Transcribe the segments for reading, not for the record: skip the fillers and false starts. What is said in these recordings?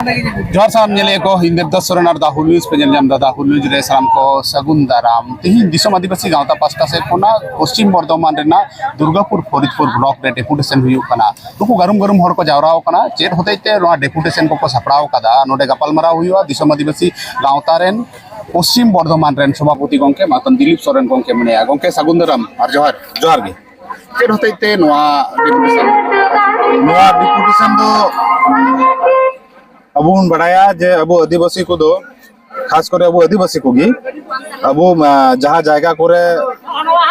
जोहर साहब नेले को हिंदे दस सोरेन दा हुलुज पे जम दा हुलुज रे साम को सगुन दाराम तिहिन दिसम आदिवासी गांवता पास्टा से कोना पश्चिम बर्धमान रेना दुर्गापुर फरीदपुर ब्लॉक रे डेपुटेशन हुयु कना नुकु गरम गरम हर को जावराव कना चेत होतेते नो डेपुटेशन को सपड़ाव कदा नोडे गपालमारा हुयुआ दिसम आदिवासी गांवता रेन पश्चिम बर्धमान रेन सभापति गंके मातन दिलीप सोरेन गंके मने गंके सगुन दाराम और जोहर जोहर गे चेत होतेते नोआ डेपुटेशन दो अब बढ़ाया जे अब आदिवासी को दो खास करे अब आदिवासी को गी अब जहाँ जायगा करे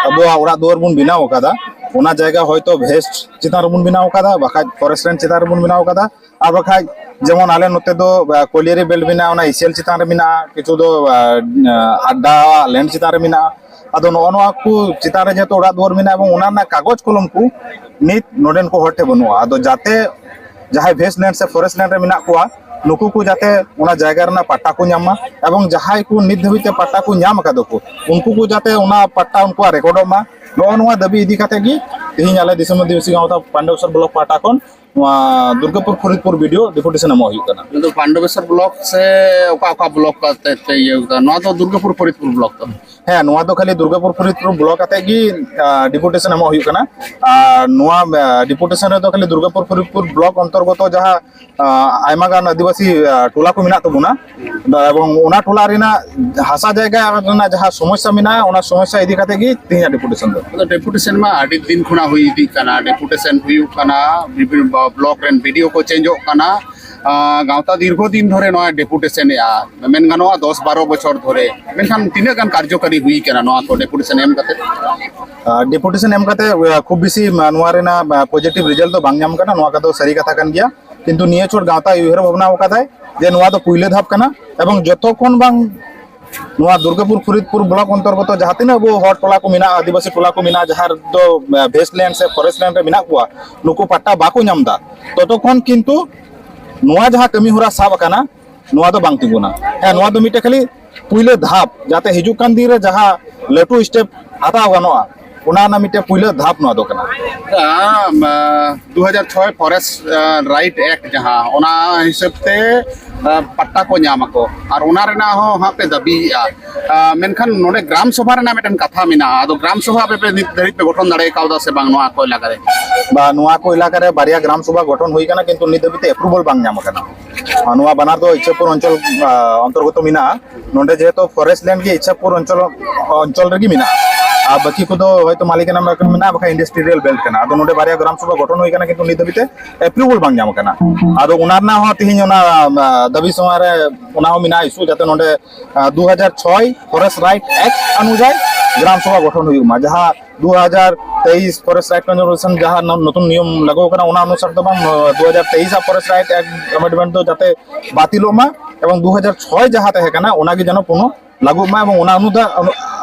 अब ओरा दुआर बुन बिनाव कादा ओना जायगा होयतो भेस्ट चितार बुन बिनाव कादा बाखा फॉरेस्ट लैंड चितार बुन बिनाव कादा आ बाखा जेमन आले नते दो कोलियरी बेल्ट बिना ओना इसेल चितार बिना किछु दो अड्डा लैंड चितार बिना अदो नोआ को चितार जेतो ओरा दुआर बिना एवं ओना ना कागज कलम को नित नोडेन को हटे बनुआ अदो जाते जहां भेस्ट लैंड से फॉरेस्ट लैंड रे मिना कोआ नुकु को जाते उना जायगा रना पट्टा को ᱧᱟᱢᱟ एवं जहां को नित धबिते पट्टा को ᱧᱟᱢ कादो को उनको को जाते उना पट्टा उनको रेकॉर्ड मा नो दाबी इदी काते गी तिहिन आले दिसम आदिवासी गांवता पांडवेश्वर ब्लॉक पाटा कोन दुर्गापुर फरीदपुर वीडियो डेपुटेशन एम हुई कना तो पांडवेश्वर ब्लॉक से ओका ब्लॉक काते ये नो तो दुर्गापुर फरीदपुर ब्लॉक तो है नो तो खाली दुर्गापुर फरीदपुर ब्लॉक आते गी डेपुटेशन एम हुई कना नो डेपुटेशन रे तो खाली दुर्गापुर फरीदपुर ब्लॉक अंतर्गत जहां आयमा गान आदिवासी टोला को मिना तबुना एवं ओना टोला रेना हासा जायगा रेना जहां समस्या मिना ओना समस्या इदी काते गी तिहिन डेपुटेशन तो डेपुटेशन मा आदि दिन खुना हुई इदी कना डेपुटेशन हुई कना ब्लॉक रेन वीडियो को चेंज होना गांवता दीर्घ दिन धरे नोआ डेपुटेशन या मेन गानोआ 10-12 बछर धरे मेनखान तिने गान कार्यकारी हुई केना नोआ को डेपुटेशन एम काते खूब बेसी नोआ रेना पॉजिटिव रिजल्ट तो बांग नाम कना नोआ का तो सरी कथा कन गया किंतु निये छोड़ गांवता उहर भावना होकादाय जे नोआ तो पहिले धाप कना एवं जतो कोन बांग नोआ दुर्गापुर फरीदपुर ब्लॉक अंतर्गत जहां तीन अब हर टोला को मिना आदिवासी टोला को मिना जहां दो वेस्ट लैंड से फॉरेस्ट लैंड रे मिना कुआ नुको पट्टा बाको नामदा ततो कोन किंतु नोआ जहां कमी होरा साब कना नोआ दो बांग तिगुना है नोआ दो मिटे खाली पुइले धाप जाते हिजु कान दिन रे जहां लटू स्टेप हाता गनोआ उना ना मिटे पुइले धाप नोआ दो कना 2006 फॉरेस्ट राइट एक्ट जहां ओना हिसाब ते पट्टा को ᱧᱟᱢ ako और ओना रेना हो हां पे दबी मेनखान नोडे ग्राम सभा रेना मेटन कथा मिना आदो ग्राम सभा पे नित धरित पे गठन दाड़े कावदा से बांग नोआ को इलाका रे बा नोआ को इलाका रे बारिया ग्राम सभा गठन हुई कना किंतु नित धबिते अप्रूवल बांग ᱧᱟᱢ कना नोआ बनार दो इच्छापुर अंचल अंतर्गत मिना नोडे जेतो फॉरेस्ट लैंड के इच्छापुर अंचल रेगी मिना आ बाकी को दो होयतो मालिक नाम मिना बखा इंडस्ट्रियल बेल्ट कना आदो नोडे बारिया ग्राम सभा गठन हुई कना किंतु नित धबिते अप्रूवल बांग ᱧᱟᱢ कना आदो उनार ना हो तिहिन ओना दाबी समारे उना हो मिना इशू जाते नोडे 2006 फॉरेस्ट राइट एक्ट अनुसार ग्राम सभा गठन हुई मा जहां 2023 फॉरेस्ट राइट कंजर्वेशन जहां नतुन नियम लागू कना उना अनुसार तो 2023 फॉरेस्ट राइट एक्ट अमेंडमेंट तो जाते बातिलो मा एवं 2006 जहां तहे कना उना के जनो पुनो लागू मा एवं उना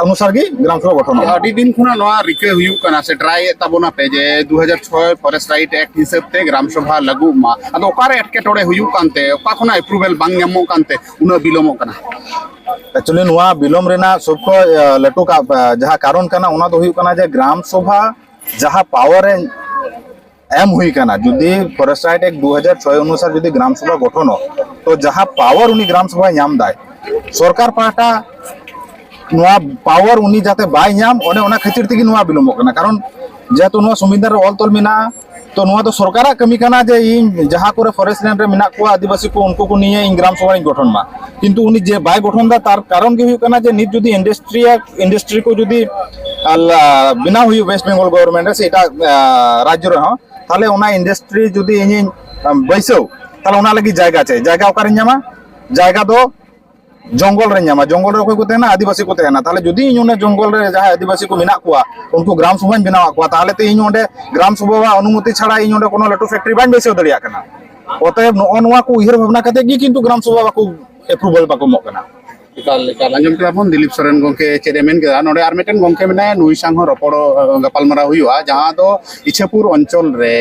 अनुसार की ग्राम सभा गठन आदि दिन खुना नोआ रिके हुयु कना से ट्राई ताबोना पे जे 2006 फॉरेस्ट राइट एक्ट हिसाब ते ग्राम सभा लागू मा अदो ओकारे एटके टोडे हुयु कानते ओका खुना अप्रूवल बांग ᱧᱟᱢᱚ कानते उना बिलोमो कना एक्चुअली नोआ बिलोम रेना सबको लटू का जहां कारण कना उना दो हुयु कना जे ग्राम सभा जहां पावर एम हुई कना जुदी फॉरेस्ट राइट एक्ट 2006 अनुसार जुदी ग्राम सभा गठन हो तो जहां पावर उनी ग्राम सभा ᱧᱟᱢ दाय सरकार पाटा नोआ पावर उनी जाते बाय ᱧᱟᱢ ओने ओना खातिर तिगी नोआ बिलोम कना कारण जेतु नोआ संविधान रे ऑल तोल मिना तो नोआ तो सरकार कमी कना जे इन जहां करे फॉरेस्ट लैंड रे मिना को आदिवासी को उनको को निये इन ग्राम सभा गठन मा किंतु उनी जे बाय गठन दा तार कारण के हुई कना जे नित जुदी इंडस्ट्री को जुदी बिना हुई वेस्ट बेंगल गवर्नमेंट से एटा राज्य रे ताले ओना इंडस्ट्री जुदी इन बैसो ताले ओना लगी जायगा चाहि जायगा ओकारे ᱧᱟᱢᱟ जायगा दो जंगल रे ᱧᱟᱢᱟ जंगल रे कोई को तेना आदिवासी को तेना ताले जुदी इन ओने जंगल रे जहां आदिवासी को मिना कुआ उनको ग्राम सभा बनावा कुआ ताले ते इन ओंडे ग्राम सभा अनुमति छाड़ा इन ओंडे कोनो लटू फैक्ट्री बाइन बेसो दरिया कना ओते नोआ को उहर भावना कते गी किंतु ग्राम सभा को अप्रूवल बाको मो कना इकाल अंजम के अपन दिलीप सोरेन गंके चेयरमैन के नोडे आर मेटन गंके मेना नुई सांग रपड़ गपालमारा हुआ जहां दो इच्छापुर अंचल रे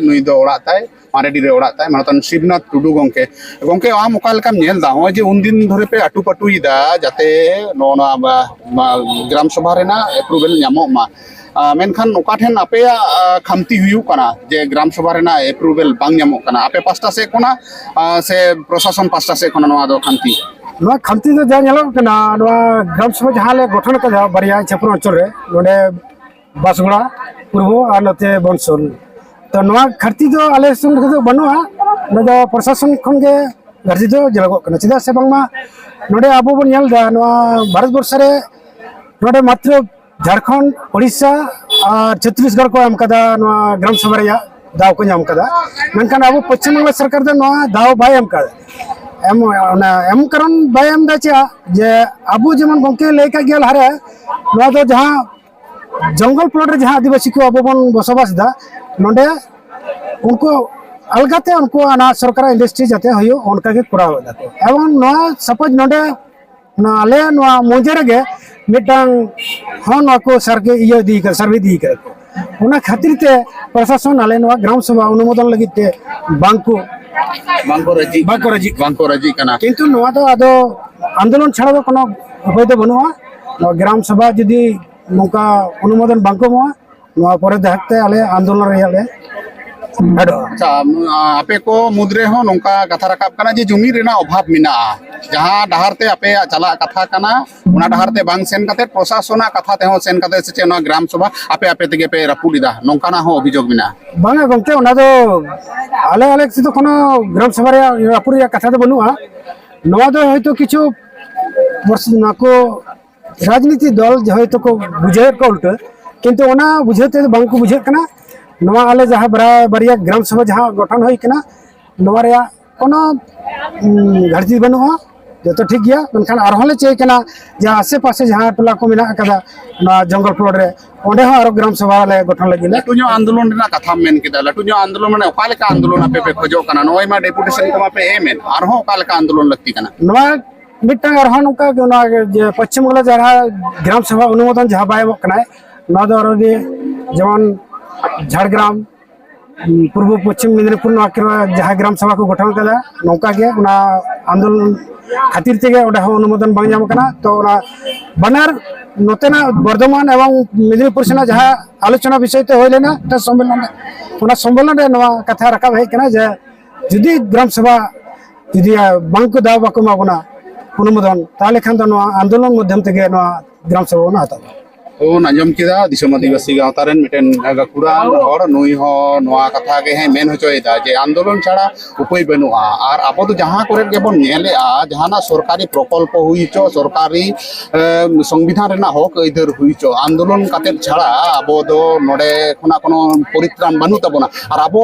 नुई दो ओड़ा ताय मारेडी रे ओड़ा ताय मानतन शिवनाथ टुडू गोंके गोंके आम ओका लेकाम नेल दा हो जे उन दिन धरे पे आटू पाटुई दा जाते नोना ग्राम सभा रेना एप्रूवल ᱧᱟᱢᱚᱜ मा मेनखान ओका ठेन आपे खामती हुयु कना जे ग्राम सभा रेना एप्रूवल बांग ᱧᱟᱢᱚᱜ कना आपे पास्टा से कोना से प्रशासन पास्टा से कोना नोआ दो खामती नोआ खामती दो जा ᱧᱮᱞᱚᱜ ᱠᱟᱱᱟ नोआ ग्राम सभा जहां ले गठन कदा बारिया छेपुर अंचल रे नोडे बासगुड़ा पूर्व और नते बनसोल तो नोआ खर्ती दो आले सुन दो बनुआ नोदो प्रशासन खनगे गर्जी दो जलगो कना चिदा से बांगमा नोडे आबो बन ᱧᱮᱞ दा नोआ भारत वर्ष रे नोडे मात्र झारखंड ओडिशा और छत्तीसगढ़ को एम कदा नोआ ग्राम सभा रे दाव को ᱧᱟᱢ कदा मेनखान आबो पश्चिम बंगाल सरकार दो नोआ दाव बाय एम कदा एम कारण बाय एम दा चा जे आबो जेमन गंके लय का गेल हारे नोआ दो जहां जंगल प्लॉट रे जहां आदिवासी को आबो बन बसबास दा नोडे उनको अलगाते उनको आना सरकार इंडस्ट्री जाते हयो उनका के कराव दा एवं नोआ सपोज नोडे ना आले नोआ मोजेरे गे मिटांग हन को सरके इयो दी कर सर्वे दी कर उना खातिर ते प्रशासन आले नोआ ग्राम सभा अनुमोदन लगित ते बांको राजी कना किंतु नोआ दो आदो आंदोलन छाड़ा दो कोनो उपाय दो बनुआ ग्राम सभा जदी नोका अनुमोदन बांको मोआ नोआ परे देखते आले आंदोलन रे आले अच्छा आपे को मुद्रे हो नोका कथा रकाब कना जे जमी रेना अभाव मिना जहां डहार ते आपे चला कथा कना उना डहार ते बांग सेन कते प्रशासन कथा ते हो सेन कते से चेना ग्राम सभा आपे आपे तेगे पे रपुलिदा नोका ना हो अभियोग मिना बांगा गंके उना दो आले आले से तो कोनो ग्राम सभा रे रपुरिया कथा दो बनुआ नोआ दो होयतो किछु वर्ष नाको राजनीति दल होयतो को बुझे को उल्टा किंतु उना बुझेते बांग को बुझे कना नोआ आले जहां बारिया ग्राम सभा जहां गठन होई कना नोआ रे कोनो घरती बनुआ जो तो ठीक गया मेनखान आरहले चे कना जहां आसे पासे जहां टोला को मिना कदा ना जंगल प्लॉट रे ओंडे हो आरो ग्राम सभा ले गठन लगी लटुño आंदोलन रेना कथा मेन केदा लटुño आंदोलन माने ओका लेका आंदोलन आपे पे खोजो कना नोय मा डेपुटेशन कमा पे एमेन आरहो ओका लेका आंदोलन लगती कना नोआ मिटang आरहन ओका ना जे पश्चिम बंगाल जहां ग्राम सभा अनुमोदन जहां बाय कना ना दो रे जेमन झाड़ग्राम पूर्व पश्चिम मेदिनीपुर जहां ग्राम सभा को गठन कदा नौका के उना आंदोलन खातिर तेगे ओडा हो अनुमोदन बांग ᱧᱟᱢ कना तो ओना बनार नोतेना बर्धमान एवं मेदिनीपुर सेना जहां आलोचना विषय ते होय लेना ता सम्मेलन रे नवा कथा रकाब है कना जे जदि ग्राम सभा जदि बांग को दाव बाको माबना अनुमोदन ताले खान दो आंदोलन माध्यम तेगे नवा ग्राम सभा ना हता ओ नाजम किदा दिसम आदिवासी गावतारेन मिटेन गाकुड़ा हर नुई हो नोआ कथा के है मेन होचोयदा जे आंदोलन छाड़ा उपाय बनुआ और आबो तो जहां करे गेबन नेलेआ जहाना सरकारी प्रकल्प हुईचो सरकारी संविधान रेना हक इधर हुईचो आंदोलन काते छाड़ा आबो दो नोडे खना कोनो परित्राण बनु तबना और आबो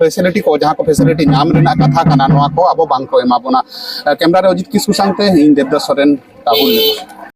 फैसिलिटी को जहां को फैसिलिटी नाम रेना कथा कना नोआ को आबो बांको एमाबोना कैमरा रे अजित किस्कु सांगते इन देवदास सोरेन काबुल।